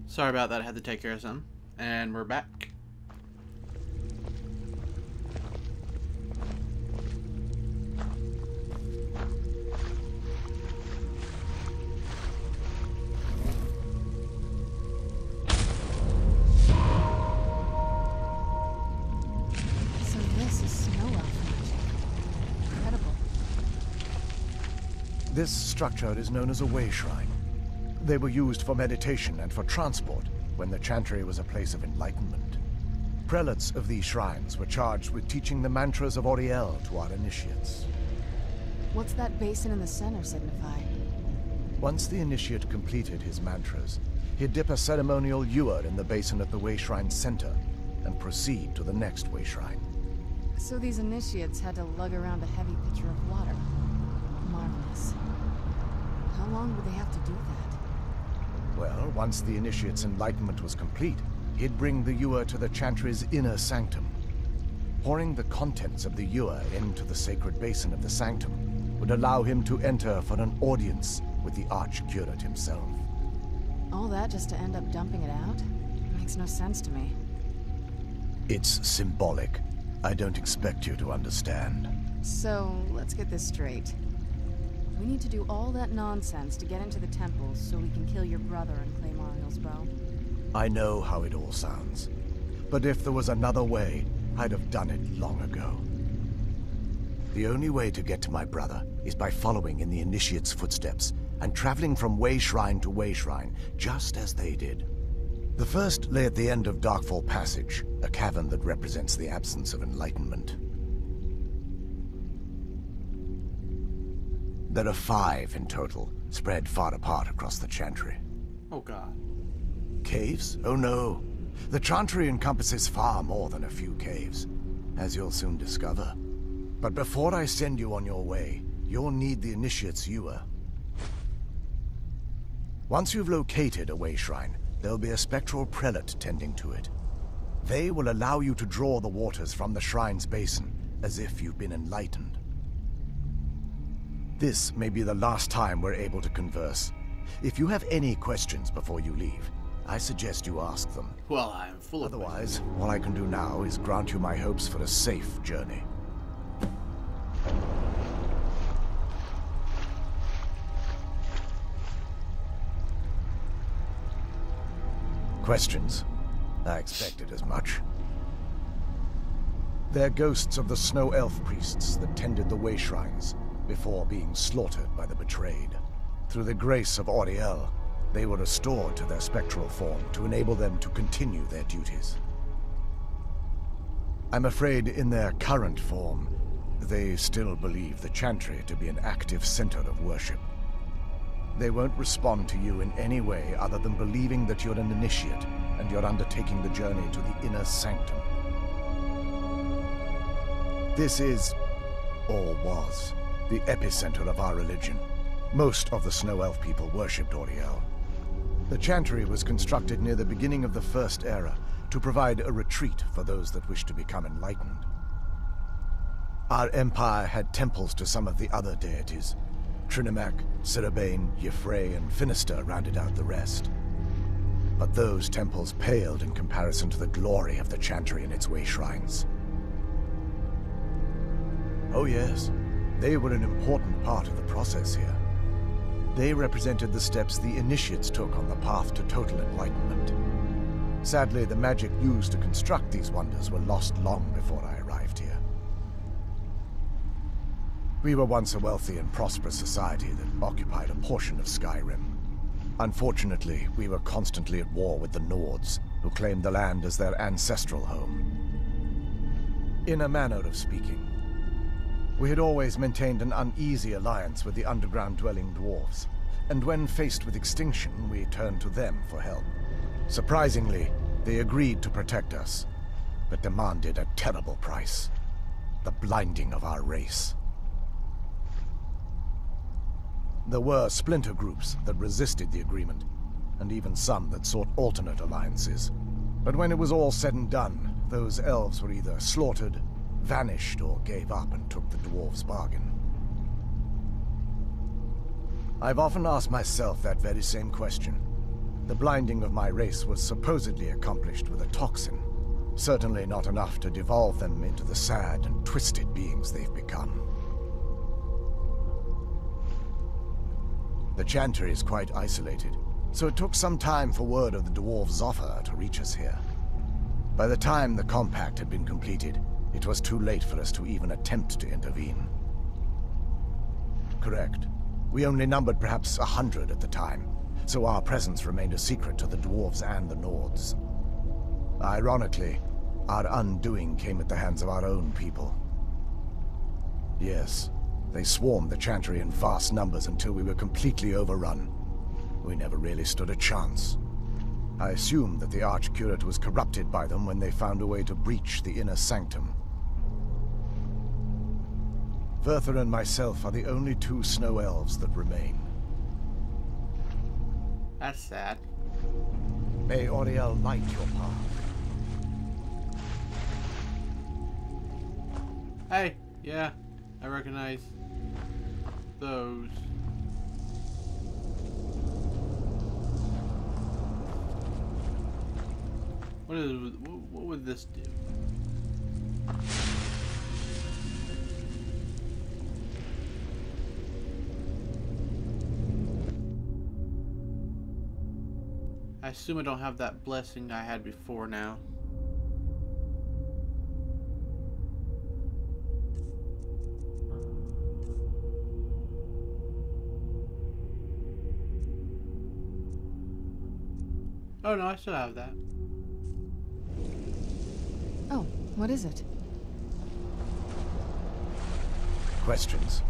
Sorry about that, I had to take care of some. And we're back. So this is snow elf magic. Incredible. This structure is known as a way shrine. They were used for meditation and for transport when the chantry was a place of enlightenment. Prelates of these shrines were charged with teaching the mantras of Auriel to our initiates. What's that basin in the center signify? Once the initiate completed his mantras, he'd dip a ceremonial ewer in the basin at the way shrine's center and proceed to the next way shrine. So these initiates had to lug around a heavy pitcher of water. Marvelous. How long would they have to do that? Well, once the initiate's enlightenment was complete, he'd bring the ewer to the chantry's inner sanctum. Pouring the contents of the ewer into the sacred basin of the sanctum would allow him to enter for an audience with the archcurate himself. All that just to end up dumping it out? Makes no sense to me. It's symbolic. I don't expect you to understand. So, let's get this straight. We need to do all that nonsense to get into the temple so we can kill your brother and claim Ariel's bow. I know how it all sounds. But if there was another way, I'd have done it long ago. The only way to get to my brother is by following in the initiate's footsteps and traveling from way shrine to way shrine, just as they did. The first lay at the end of Darkfall Passage, a cavern that represents the absence of enlightenment. There are 5 in total, spread far apart across the chantry. Oh god. Caves? Oh no. The chantry encompasses far more than a few caves, as you'll soon discover. But before I send you on your way, you'll need the initiate's ewer. Once you've located a way shrine, there'll be a spectral prelate tending to it. They will allow you to draw the waters from the shrine's basin, as if you've been enlightened. This may be the last time we're able to converse. If you have any questions before you leave, I suggest you ask them. Well, I'm full of Otherwise, all I can do now is grant you my hopes for a safe journey. Questions? I expected as much. They're ghosts of the snow elf priests that tended the way shrines before being slaughtered by the betrayed. Through the grace of Auriel, they were restored to their spectral form to enable them to continue their duties. I'm afraid in their current form, they still believe the chantry to be an active center of worship. They won't respond to you in any way other than believing that you're an initiate and you're undertaking the journey to the inner sanctum. This is, or was, the epicenter of our religion. Most of the Snow Elf people worshipped Auriel. The chantry was constructed near the beginning of the First Era to provide a retreat for those that wished to become enlightened. Our empire had temples to some of the other deities. Trinimac, Ciribane, Yffrey, and Finister rounded out the rest. But those temples paled in comparison to the glory of the chantry and its way shrines. Oh yes, they were an important part of the process here. They represented the steps the initiates took on the path to total enlightenment. Sadly, the magic used to construct these wonders were lost long before I arrived here. We were once a wealthy and prosperous society that occupied a portion of Skyrim. Unfortunately, we were constantly at war with the Nords, who claimed the land as their ancestral home. In a manner of speaking, we had always maintained an uneasy alliance with the underground-dwelling dwarves, and when faced with extinction, we turned to them for help. Surprisingly, they agreed to protect us, but demanded a terrible price: the blinding of our race. There were splinter groups that resisted the agreement, and even some that sought alternate alliances. But when it was all said and done, those elves were either slaughtered, vanished, or gave up and took the dwarves' bargain. I've often asked myself that very same question. The blinding of my race was supposedly accomplished with a toxin. Certainly not enough to devolve them into the sad and twisted beings they've become. The Chantry is quite isolated, so it took some time for word of the dwarves' offer to reach us here. By the time the compact had been completed, it was too late for us to even attempt to intervene. Correct. We only numbered perhaps 100 at the time, so our presence remained a secret to the dwarves and the Nords. Ironically, our undoing came at the hands of our own people. Yes, they swarmed the Chantry in vast numbers until we were completely overrun. We never really stood a chance. I assumed that the Archcurate was corrupted by them when they found a way to breach the inner sanctum. Verther and myself are the only two snow elves that remain. That's sad. May Auriel light your path. Hey, yeah, I recognize those. What would this do? I assume I don't have that blessing I had before now. Oh no, I still have that. Oh, what is it? Questions.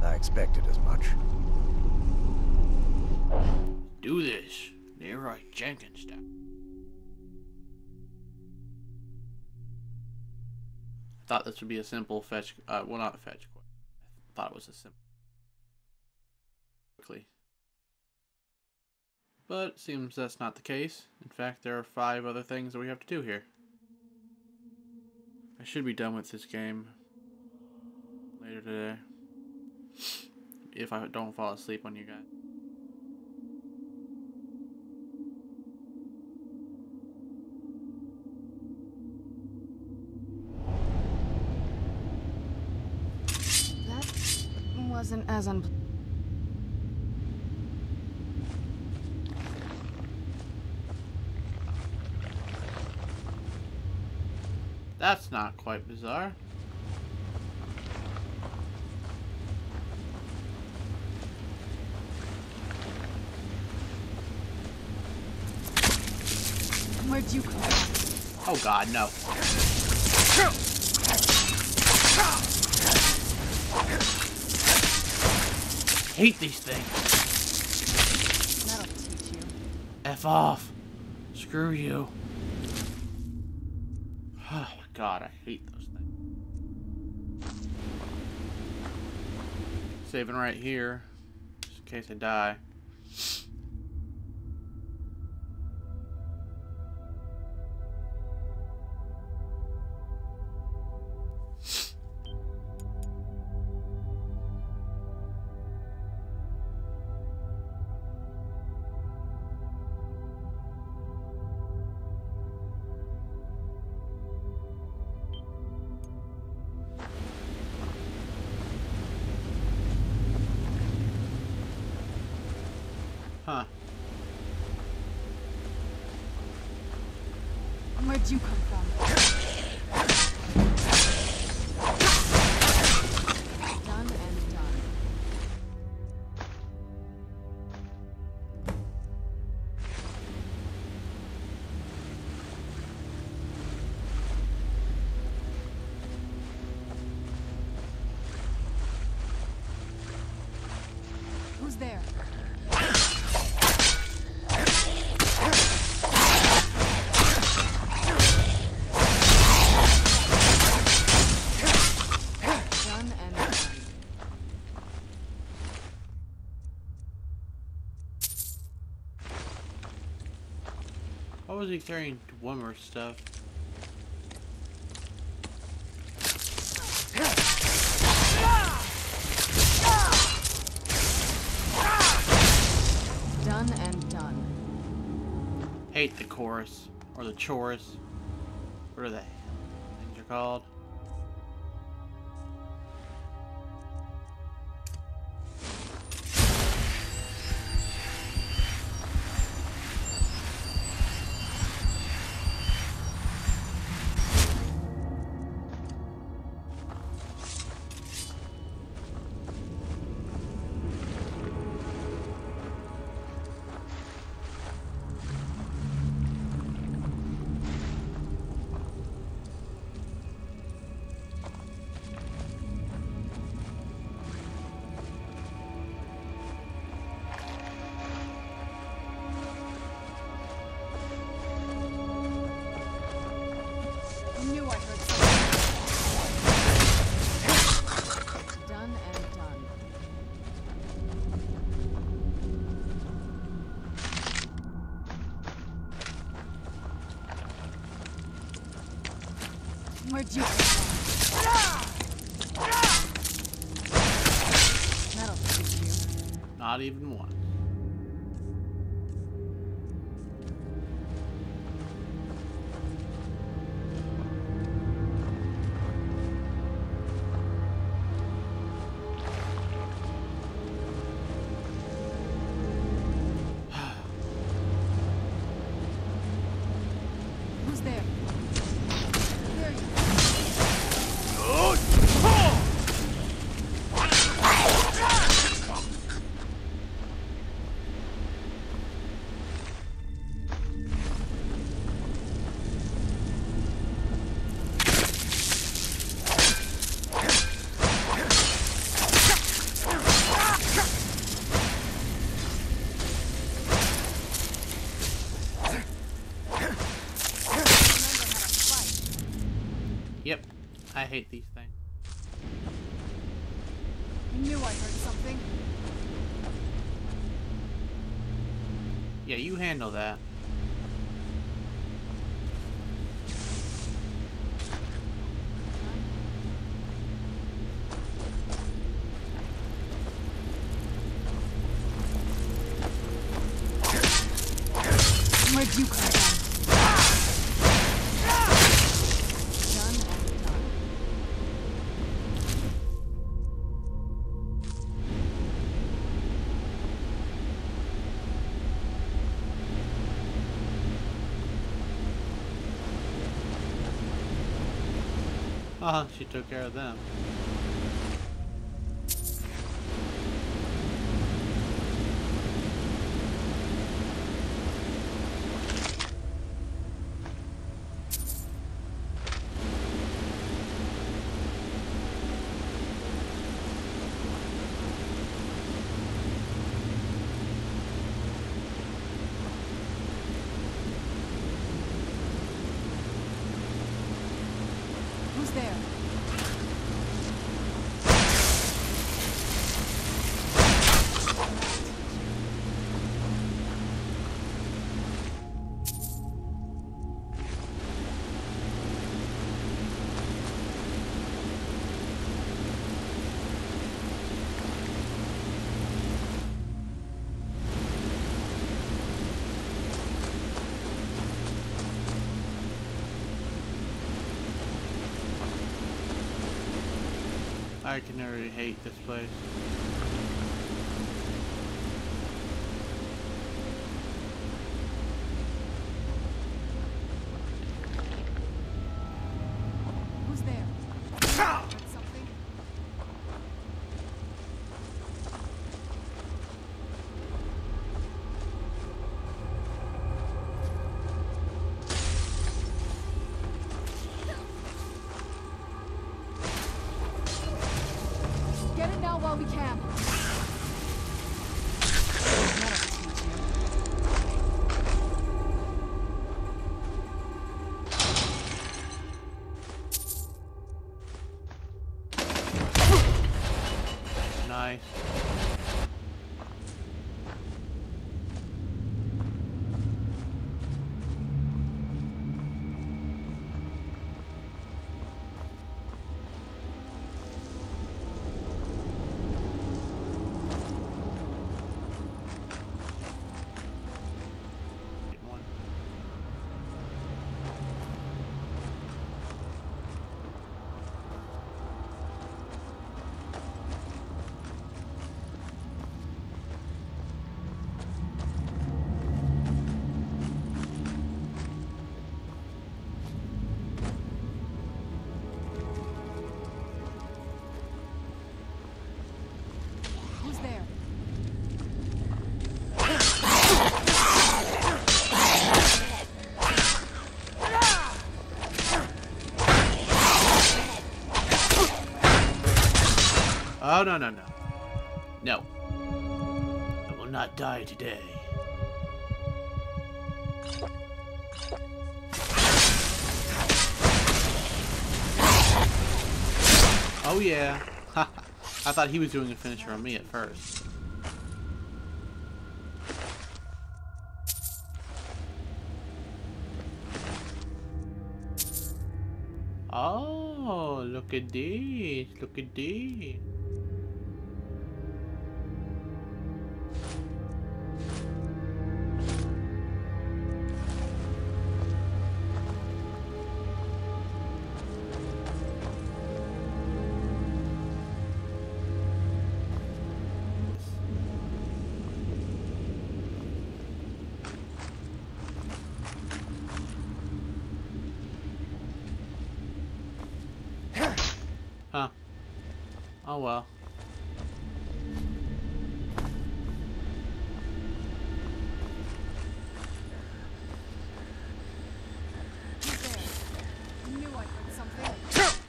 I expected as much. Do this. Leroy Jenkins style. I thought this would be a simple fetch. Well, not a fetch. I thought it was a simple. Quickly. But it seems that's not the case. In fact, there are 5 other things that we have to do here. I should be done with this game later today. If I don't fall asleep on you guys. That wasn't as That's not quite bizarre. Where'd you come from? Oh god, no. Hate these things. That'll teach you. F off. Screw you. Oh my god, I hate those things. Saving right here, just in case I die. Huh. Where'd you come from? Done and done. Who's there? Why was he carrying Dwemer stuff? Done and done. hate the chorus or the chorus. What are they? Things are called. Where'd you come from? That'll teach you. Not even one. Who's there? There you Yep, I hate these things. I knew I heard something. Yeah, you handle that. Where'd you come from? Done and done. She took care of them. Who's there? I can already hate this place. Who's there? Heard something? Get it now while we can. That'll teach you. Nice. Get one. Oh, no, no, no. No. I will not die today. Oh, yeah. I thought he was doing a finisher on me at first. Oh, look at this. Look at this. Huh. Oh well.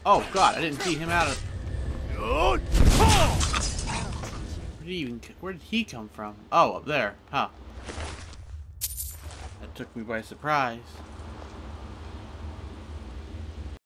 Oh god, I didn't see him out of. Where did he come from? Oh, up there. Huh. That took me by surprise.